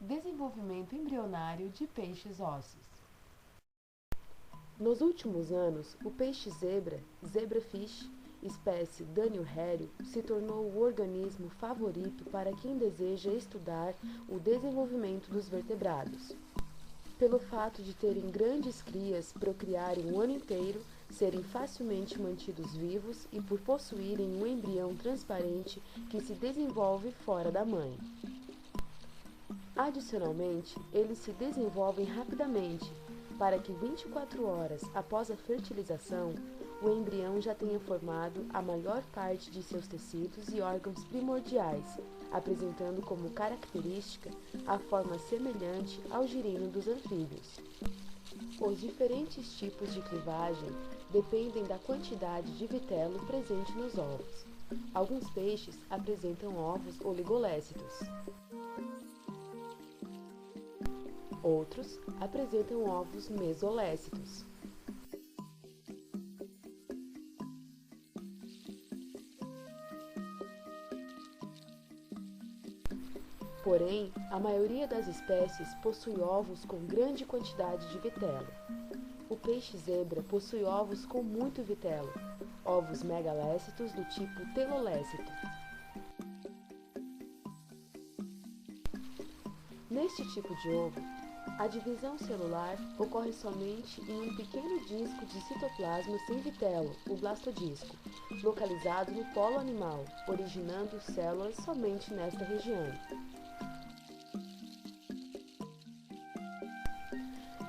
Desenvolvimento embrionário de peixes ósseos. Nos últimos anos, o peixe zebra, zebrafish, espécie Danielhaerio, se tornou o organismo favorito para quem deseja estudar o desenvolvimento dos vertebrados. Pelo fato de terem grandes crias, procriarem o ano inteiro, serem facilmente mantidos vivos e por possuírem um embrião transparente que se desenvolve fora da mãe. Adicionalmente, eles se desenvolvem rapidamente, para que 24 horas após a fertilização, o embrião já tenha formado a maior parte de seus tecidos e órgãos primordiais, apresentando como característica a forma semelhante ao girino dos anfíbios. Os diferentes tipos de clivagem dependem da quantidade de vitelo presente nos ovos. Alguns peixes apresentam ovos oligolécitos. Outros apresentam ovos mesolécitos. Porém, a maioria das espécies possui ovos com grande quantidade de vitelo. O peixe zebra possui ovos com muito vitelo, ovos megalécitos do tipo telolécito. Neste tipo de ovo, a divisão celular ocorre somente em um pequeno disco de citoplasma sem vitelo, o blastodisco, localizado no polo animal, originando células somente nesta região.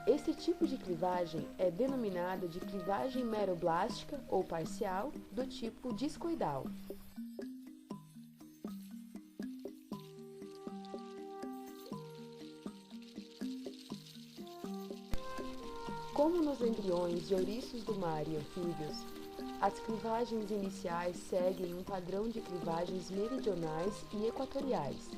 Esse tipo de clivagem é denominada de clivagem meroblástica ou parcial do tipo discoidal. Como nos embriões de ouriços do mar e anfíbios, as clivagens iniciais seguem um padrão de clivagens meridionais e equatoriais.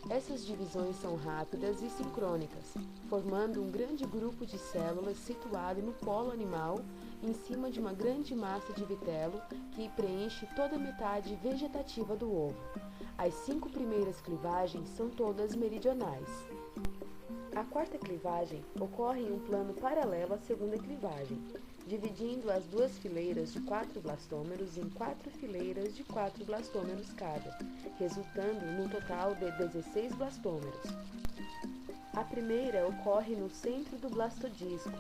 Essas divisões são rápidas e sincrônicas, formando um grande grupo de células situado no polo animal, em cima de uma grande massa de vitelo que preenche toda a metade vegetativa do ovo. As 5 primeiras clivagens são todas meridionais. A quarta clivagem ocorre em um plano paralelo à segunda clivagem, dividindo as 2 fileiras de 4 blastômeros em 4 fileiras de 4 blastômeros cada, resultando num total de 16 blastômeros. A primeira ocorre no centro do blastodisco,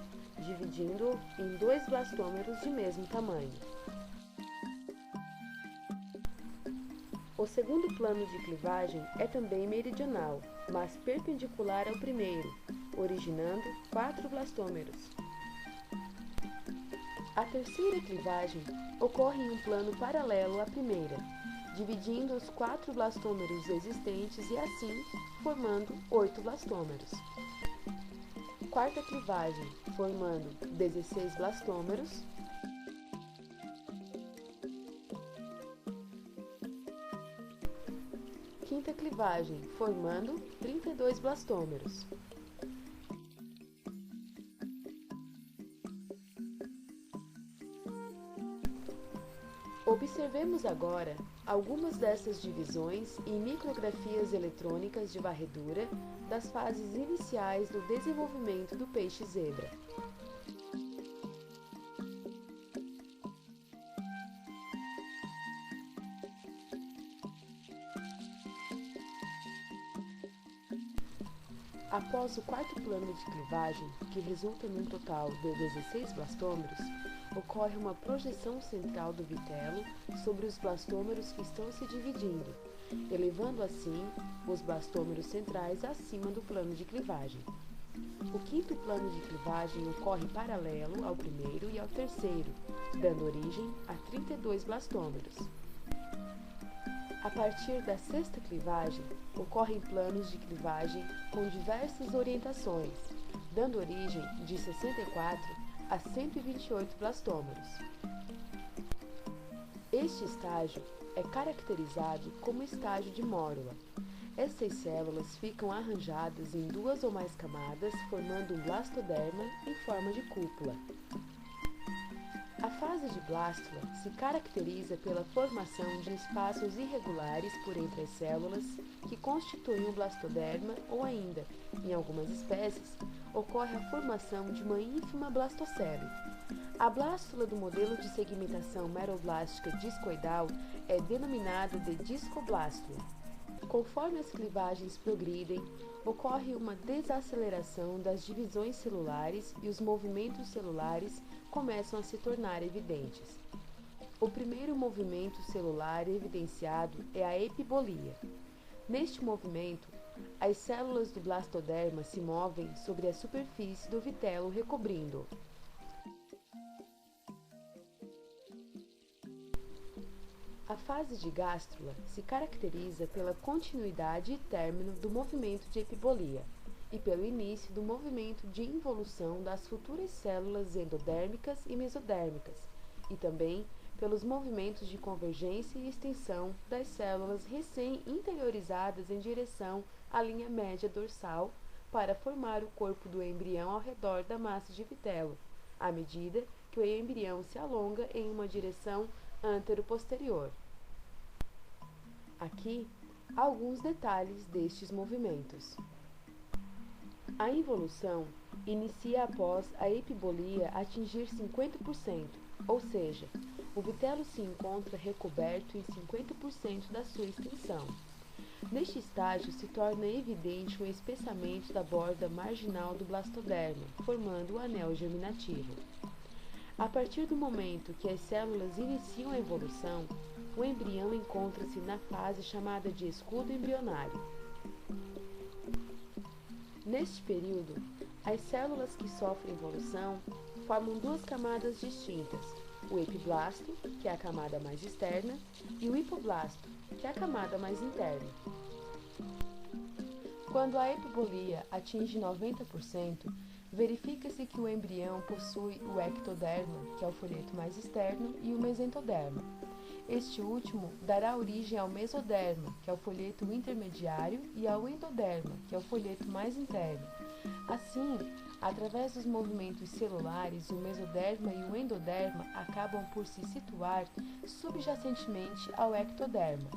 dividindo-o em 2 blastômeros de mesmo tamanho. O segundo plano de clivagem é também meridional, mas perpendicular ao primeiro, originando 4 blastômeros. A terceira clivagem ocorre em um plano paralelo à primeira, dividindo os 4 blastômeros existentes e assim formando 8 blastômeros. Quarta clivagem, formando 16 blastômeros. Quinta clivagem, formando 32 blastômeros. Observemos agora algumas dessas divisões em micrografias eletrônicas de varredura das fases iniciais do desenvolvimento do peixe zebra. Após o quarto plano de clivagem, que resulta num total de 16 blastômeros, ocorre uma projeção central do vitelo sobre os blastômeros que estão se dividindo, elevando assim os blastômeros centrais acima do plano de clivagem. O quinto plano de clivagem ocorre paralelo ao primeiro e ao terceiro, dando origem a 32 blastômeros. A partir da sexta clivagem, ocorrem planos de clivagem com diversas orientações, dando origem de 64 a 128 blastômeros. Este estágio é caracterizado como estágio de mórula. Essas células ficam arranjadas em 2 ou mais camadas, formando um blastoderma em forma de cúpula. A fase de blástula se caracteriza pela formação de espaços irregulares por entre as células que constituem o blastoderma ou ainda, em algumas espécies, ocorre a formação de uma ínfima blastocele. A blástula do modelo de segmentação meroblástica discoidal é denominada de discoblástula. Conforme as clivagens progridem, ocorre uma desaceleração das divisões celulares e os movimentos celulares começam a se tornar evidentes. O primeiro movimento celular evidenciado é a epibolia. Neste movimento, as células do blastoderma se movem sobre a superfície do vitelo recobrindo-o. A fase de gástrula se caracteriza pela continuidade e término do movimento de epibolia e pelo início do movimento de involução das futuras células endodérmicas e mesodérmicas, e também pelos movimentos de convergência e extensão das células recém-interiorizadas em direção à linha média dorsal para formar o corpo do embrião ao redor da massa de vitelo, à medida que o embrião se alonga em uma direção antero-posterior. Aqui, alguns detalhes destes movimentos. A involução inicia após a epibolia atingir 50%, ou seja, o vitelo se encontra recoberto em 50% da sua extensão. Neste estágio se torna evidente um espessamento da borda marginal do blastoderma, formando o anel germinativo. A partir do momento que as células iniciam a evolução, o embrião encontra-se na fase chamada de escudo embrionário. Neste período, as células que sofrem evolução formam duas camadas distintas, o epiblasto, que é a camada mais externa, e o hipoblasto, que é a camada mais interna. Quando a epibolia atinge 90%, verifica-se que o embrião possui o ectoderma, que é o folheto mais externo, e o mesentoderma. Este último dará origem ao mesoderma, que é o folheto intermediário, e ao endoderma, que é o folheto mais interno. Assim, através dos movimentos celulares, o mesoderma e o endoderma acabam por se situar subjacentemente ao ectoderma.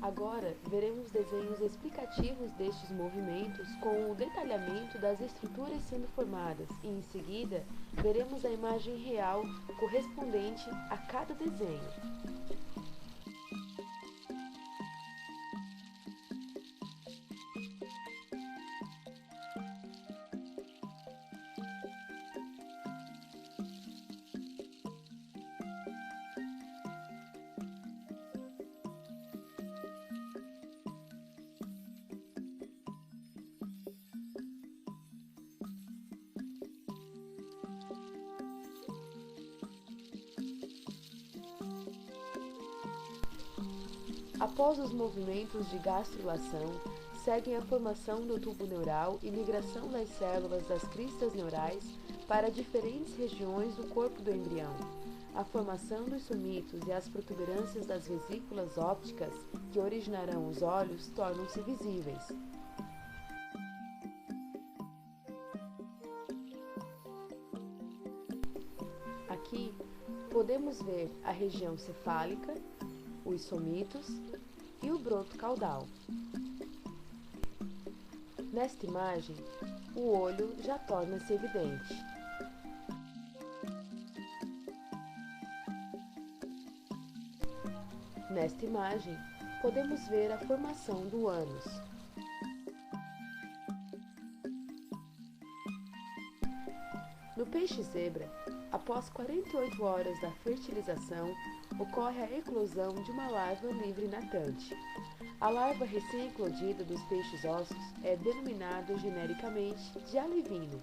Agora, veremos desenhos explicativos destes movimentos com o detalhamento das estruturas sendo formadas e, em seguida, veremos a imagem real correspondente a cada desenho. Após os movimentos de gastrulação, seguem a formação do tubo neural e migração das células das cristas neurais para diferentes regiões do corpo do embrião. A formação dos somitos e as protuberâncias das vesículas ópticas que originarão os olhos tornam-se visíveis. Aqui podemos ver a região cefálica, os somitos e o broto caudal. Nesta imagem, o olho já torna-se evidente. Nesta imagem, podemos ver a formação do ânus. No peixe-zebra, após 48 horas da fertilização, ocorre a eclosão de uma larva livre natante. A larva recém-eclodida dos peixes-ossos é denominada genericamente de alevino.